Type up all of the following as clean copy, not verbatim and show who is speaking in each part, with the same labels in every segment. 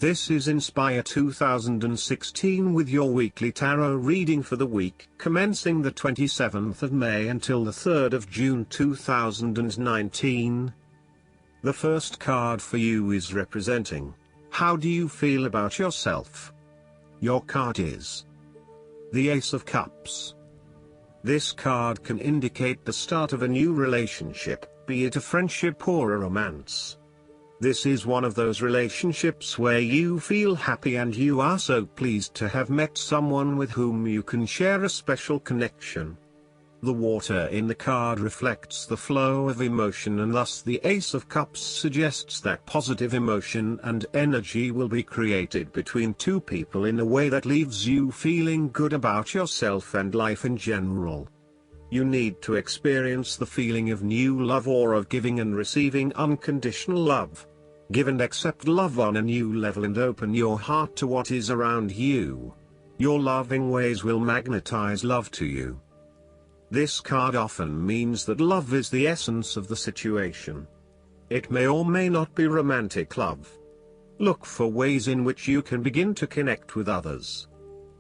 Speaker 1: This is Inspire 2016 with your weekly tarot reading for the week commencing the 27th of May until the 3rd of June 2019. The first card for you is representing, how do you feel about yourself? Your card is the Ace of Cups. This card can indicate the start of a new relationship, be it a friendship or a romance. This is one of those relationships where you feel happy and you are so pleased to have met someone with whom you can share a special connection. The water in the card reflects the flow of emotion, and thus the Ace of Cups suggests that positive emotion and energy will be created between two people in a way that leaves you feeling good about yourself and life in general. You need to experience the feeling of new love or of giving and receiving unconditional love. Give and accept love on a new level and open your heart to what is around you. Your loving ways will magnetize love to you. This card often means that love is the essence of the situation. It may or may not be romantic love. Look for ways in which you can begin to connect with others.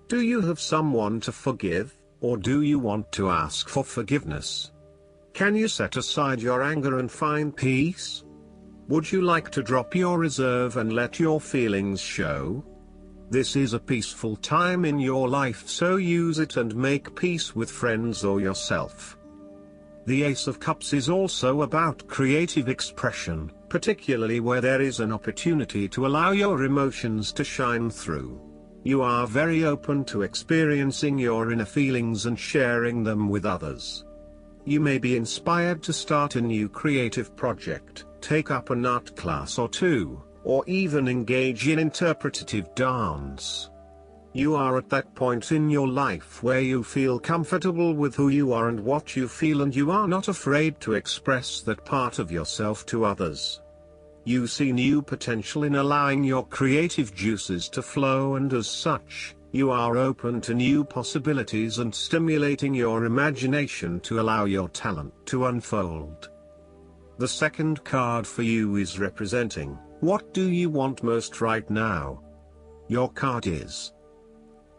Speaker 1: Do you have someone to forgive, or do you want to ask for forgiveness? Can you set aside your anger and find peace? Would you like to drop your reserve and let your feelings show? This is a peaceful time in your life, so use it and make peace with friends or yourself. The Ace of Cups is also about creative expression, particularly where there is an opportunity to allow your emotions to shine through. You are very open to experiencing your inner feelings and sharing them with others. You may be inspired to start a new creative project, take up an art class or two, or even engage in interpretative dance. You are at that point in your life where you feel comfortable with who you are and what you feel, and you are not afraid to express that part of yourself to others. You see new potential in allowing your creative juices to flow, and as such, you are open to new possibilities and stimulating your imagination to allow your talent to unfold. The second card for you is representing, what do you want most right now? Your card is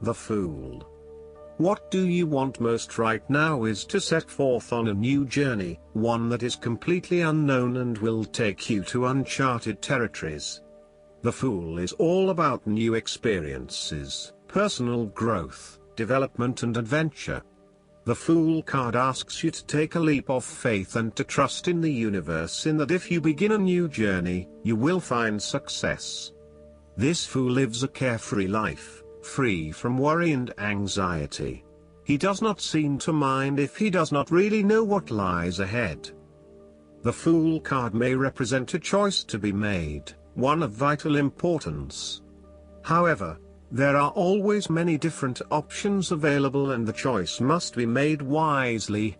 Speaker 1: the Fool. What do you want most right now is to set forth on a new journey, one that is completely unknown and will take you to uncharted territories. The Fool is all about new experiences, personal growth, development and adventure. The Fool card asks you to take a leap of faith and to trust in the universe in that if you begin a new journey, you will find success. This Fool lives a carefree life, free from worry and anxiety. He does not seem to mind if he does not really know what lies ahead. The Fool card may represent a choice to be made, one of vital importance. However, there are always many different options available, and the choice must be made wisely.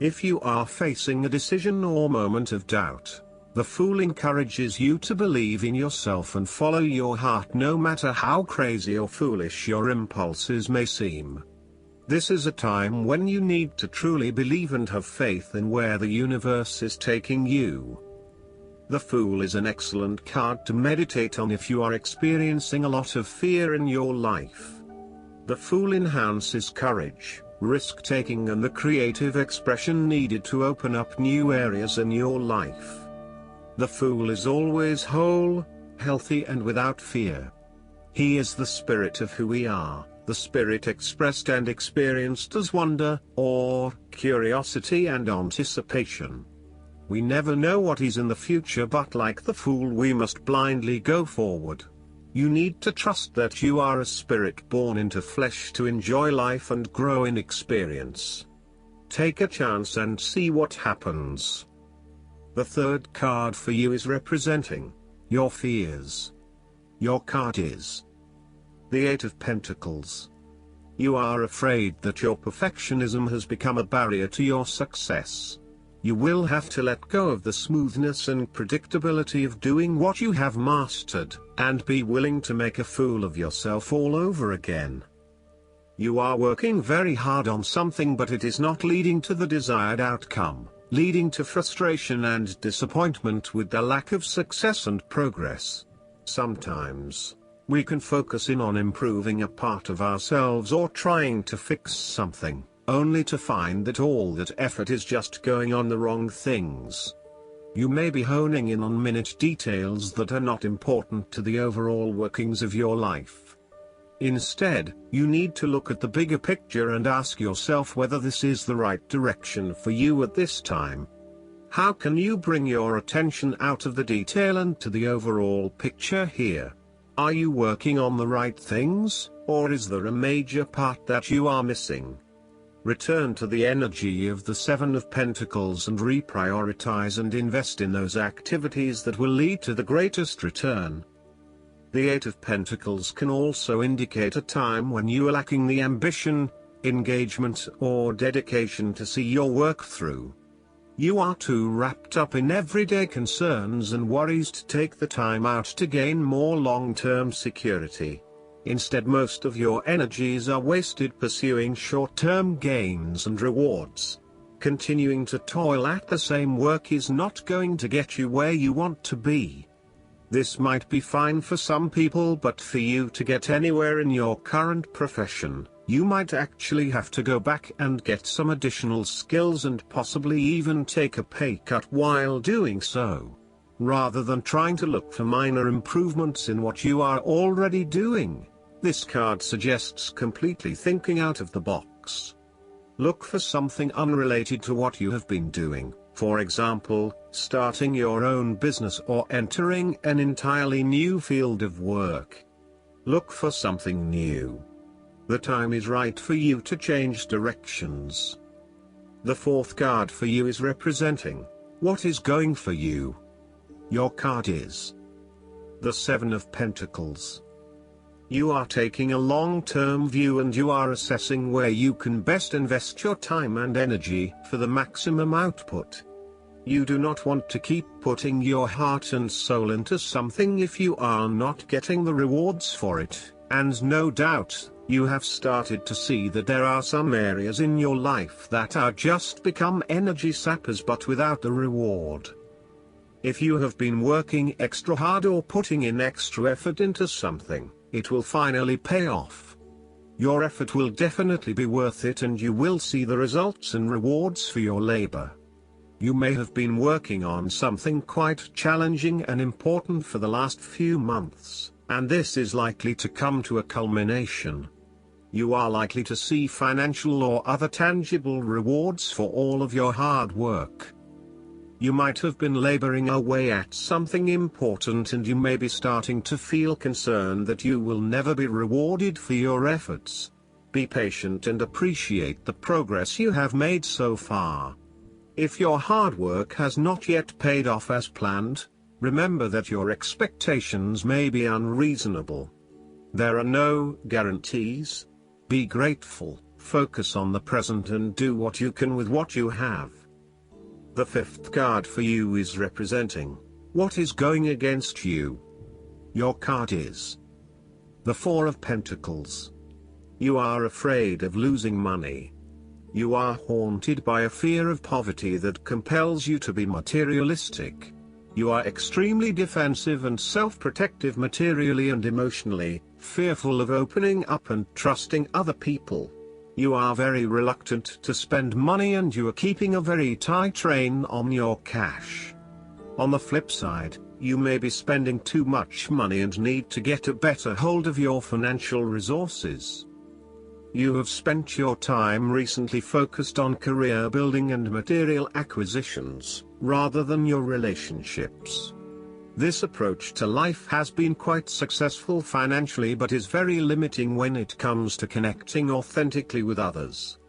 Speaker 1: If you are facing a decision or moment of doubt, the Fool encourages you to believe in yourself and follow your heart, no matter how crazy or foolish your impulses may seem. This is a time when you need to truly believe and have faith in where the universe is taking you. The Fool is an excellent card to meditate on if you are experiencing a lot of fear in your life. The Fool enhances courage, risk-taking and the creative expression needed to open up new areas in your life. The Fool is always whole, healthy and without fear. He is the spirit of who we are, the spirit expressed and experienced as wonder, awe, curiosity and anticipation. We never know what is in the future, but like the Fool we must blindly go forward. You need to trust that you are a spirit born into flesh to enjoy life and grow in experience. Take a chance and see what happens. The third card for you is representing your fears. Your card is the Eight of Pentacles. You are afraid that your perfectionism has become a barrier to your success. You will have to let go of the smoothness and predictability of doing what you have mastered, and be willing to make a fool of yourself all over again. You are working very hard on something, but it is not leading to the desired outcome, leading to frustration and disappointment with the lack of success and progress. Sometimes, we can focus in on improving a part of ourselves or trying to fix something, only to find that all that effort is just going on the wrong things. You may be honing in on minute details that are not important to the overall workings of your life. Instead, you need to look at the bigger picture and ask yourself whether this is the right direction for you at this time. How can you bring your attention out of the detail and to the overall picture here? Are you working on the right things, or is there a major part that you are missing? Return to the energy of the Seven of Pentacles and reprioritize and invest in those activities that will lead to the greatest return. The Eight of Pentacles can also indicate a time when you are lacking the ambition, engagement, or dedication to see your work through. You are too wrapped up in everyday concerns and worries to take the time out to gain more long-term security. Instead, most of your energies are wasted pursuing short-term gains and rewards. Continuing to toil at the same work is not going to get you where you want to be. This might be fine for some people, but for you to get anywhere in your current profession, you might actually have to go back and get some additional skills and possibly even take a pay cut while doing so, rather than trying to look for minor improvements in what you are already doing. This card suggests completely thinking out of the box. Look for something unrelated to what you have been doing, for example, starting your own business or entering an entirely new field of work. Look for something new. The time is right for you to change directions. The fourth card for you is representing what is going for you. Your card is the Seven of Pentacles. You are taking a long-term view and you are assessing where you can best invest your time and energy for the maximum output. You do not want to keep putting your heart and soul into something if you are not getting the rewards for it, and no doubt, you have started to see that there are some areas in your life that are just become energy sappers but without the reward. If you have been working extra hard or putting in extra effort into something, it will finally pay off. Your effort will definitely be worth it and you will see the results and rewards for your labor. You may have been working on something quite challenging and important for the last few months, and this is likely to come to a culmination. You are likely to see financial or other tangible rewards for all of your hard work. You might have been laboring away at something important and you may be starting to feel concerned that you will never be rewarded for your efforts. Be patient and appreciate the progress you have made so far. If your hard work has not yet paid off as planned, remember that your expectations may be unreasonable. There are no guarantees. Be grateful, focus on the present and do what you can with what you have. The fifth card for you is representing what is going against you. Your card is the Four of Pentacles. You are afraid of losing money. You are haunted by a fear of poverty that compels you to be materialistic. You are extremely defensive and self-protective materially and emotionally, fearful of opening up and trusting other people. You are very reluctant to spend money and you are keeping a very tight rein on your cash. On the flip side, you may be spending too much money and need to get a better hold of your financial resources. You have spent your time recently focused on career building and material acquisitions, rather than your relationships. This approach to life has been quite successful financially but is very limiting when it comes to connecting authentically with others.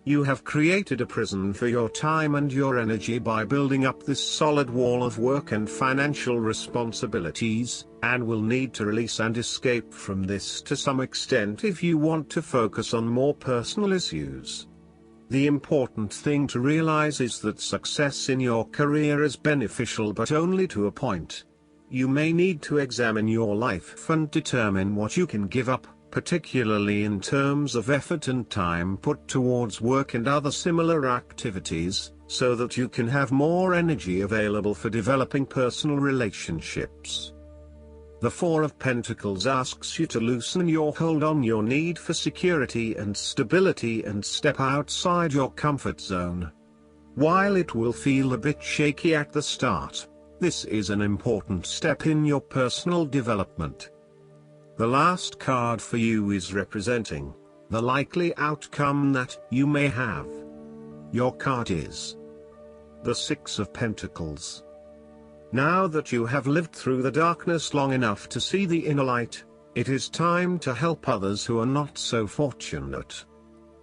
Speaker 1: You have created a prison for your time and your energy by building up this solid wall of work and financial responsibilities, and will need to release and escape from this to some extent if you want to focus on more personal issues. The important thing to realize is that success in your career is beneficial but only to a point. You may need to examine your life and determine what you can give up, particularly in terms of effort and time put towards work and other similar activities, so that you can have more energy available for developing personal relationships. The Four of Pentacles asks you to loosen your hold on your need for security and stability and step outside your comfort zone. While it will feel a bit shaky at the start, this is an important step in your personal development. The last card for you is representing the likely outcome that you may have. Your card is the Six of Pentacles. Now that you have lived through the darkness long enough to see the inner light, it is time to help others who are not so fortunate.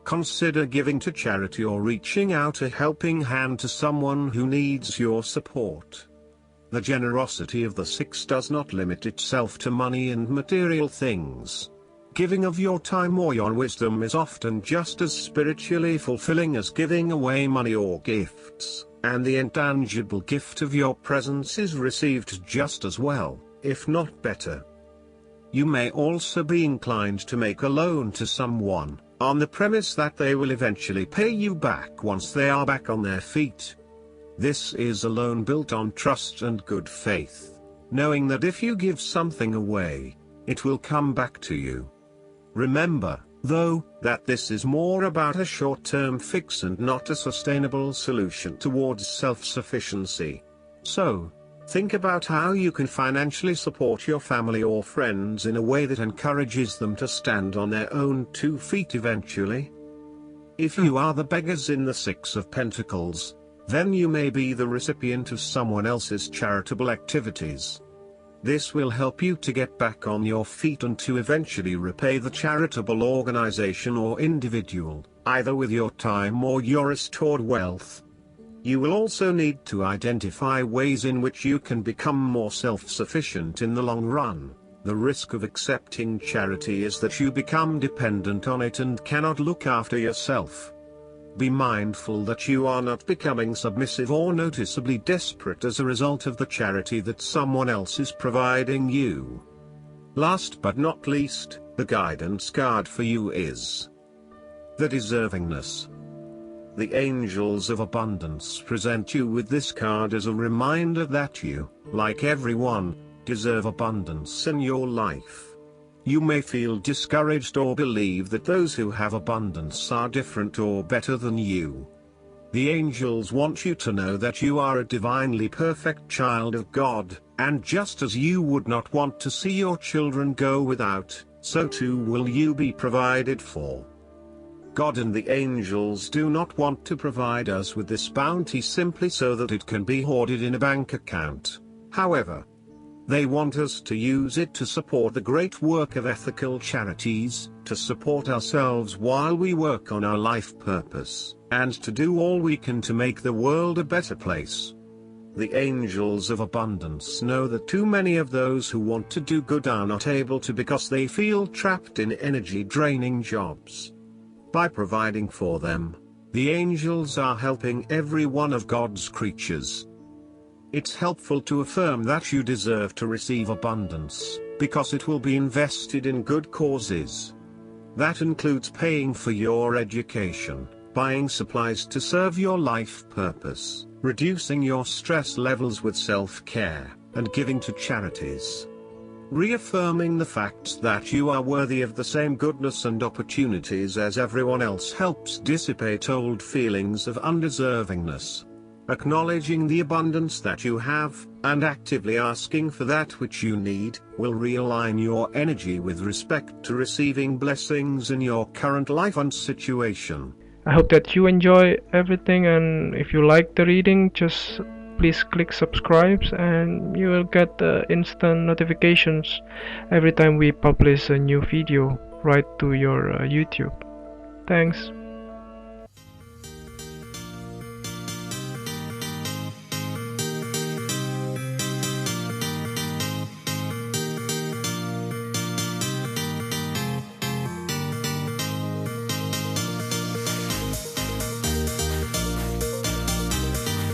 Speaker 1: Consider giving to charity or reaching out a helping hand to someone who needs your support. The generosity of the Six does not limit itself to money and material things. Giving of your time or your wisdom is often just as spiritually fulfilling as giving away money or gifts, and the intangible gift of your presence is received just as well, if not better. You may also be inclined to make a loan to someone, on the premise that they will eventually pay you back once they are back on their feet. This is a loan built on trust and good faith, knowing that if you give something away, it will come back to you. Remember, though, that this is more about a short-term fix and not a sustainable solution towards self-sufficiency. So, think about how you can financially support your family or friends in a way that encourages them to stand on their own 2 feet eventually. If you are the beggars in the Six of Pentacles, then you may be the recipient of someone else's charitable activities. This will help you to get back on your feet and to eventually repay the charitable organization or individual, either with your time or your restored wealth. You will also need to identify ways in which you can become more self-sufficient in the long run. The risk of accepting charity is that you become dependent on it and cannot look after yourself. Be mindful that you are not becoming submissive or noticeably desperate as a result of the charity that someone else is providing you. Last but not least, the guidance card for you is the Deservingness. The Angels of Abundance present you with this card as a reminder that you, like everyone, deserve abundance in your life. You may feel discouraged or believe that those who have abundance are different or better than you. The angels want you to know that you are a divinely perfect child of God, and just as you would not want to see your children go without, so too will you be provided for. God and the angels do not want to provide us with this bounty simply so that it can be hoarded in a bank account. However, they want us to use it to support the great work of ethical charities, to support ourselves while we work on our life purpose, and to do all we can to make the world a better place. The Angels of Abundance know that too many of those who want to do good are not able to because they feel trapped in energy-draining jobs. By providing for them, the angels are helping every one of God's creatures. It's helpful to affirm that you deserve to receive abundance, because it will be invested in good causes. That includes paying for your education, buying supplies to serve your life purpose, reducing your stress levels with self-care, and giving to charities. Reaffirming the fact that you are worthy of the same goodness and opportunities as everyone else helps dissipate old feelings of undeservingness. Acknowledging the abundance that you have, and actively asking for that which you need, will realign your energy with respect to receiving blessings in your current life and situation.
Speaker 2: I hope that you enjoy everything, and if you like the reading, just please click subscribe and you will get instant notifications every time we publish a new video right to your YouTube. Thanks.